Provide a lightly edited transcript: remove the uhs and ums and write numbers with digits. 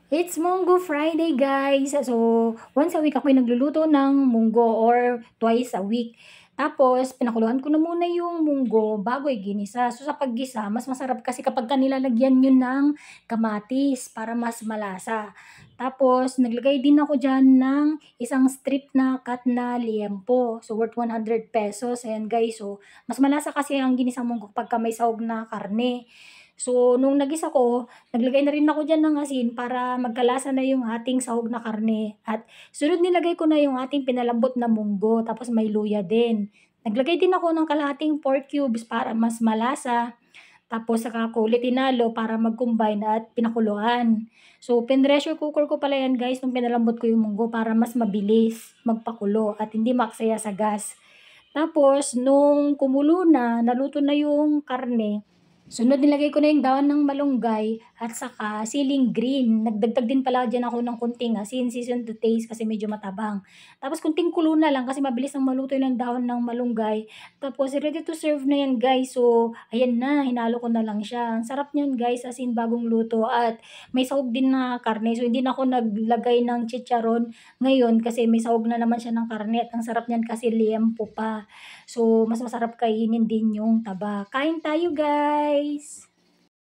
It's Munggo Friday, guys. So, once a week ako'y nagluluto ng munggo or twice a week. Tapos, pinakuluan ko na muna yung munggo bago iginisa. So, sa paggisa, mas masarap kasi kapag nilalagyan yun ng kamatis para mas malasa. Tapos, naglagay din ako dyan ng isang strip na cut na liempo. So, worth 100 pesos. Ayan, guys. So, mas malasa kasi ang ginisang munggo pagka may sahog na karne. So, nung nagisa ko, naglagay na rin ako diyan ng asin para magkalasa na yung ating sahog na karne at sunod nilagay ko na yung ating pinalambot na munggo tapos may luya din. Naglagay din ako ng kalahating pork cubes para mas malasa, tapos saka ko ulit inalo para mag-combine at pinakuluan. So, pressure cooker ko pala yan, guys, nung pinalambot ko yung munggo para mas mabilis magpakulo at hindi maksaya sa gas. Tapos nung kumulo na, naluto na yung karne, sunod nilagay ko na yung daon ng malunggay at saka siling green. Nagdagdag din pala diyan ako ng konting asin, season to taste kasi medyo matabang. Tapos konting kulo na lang kasi mabilis nang maluto yung daon ng malunggay. Tapos ready to serve na yan, guys. So, ayan na, hinalo ko na lang siya. Ang sarap niyan, guys, as in bagong luto at may sahog din na karne. So, hindi na ako naglagay ng chicharon ngayon kasi may sahog na naman siya ng karne at ang sarap niyan kasi liempo pa. So, mas masarap kainin din yung taba. Kain tayo, guys!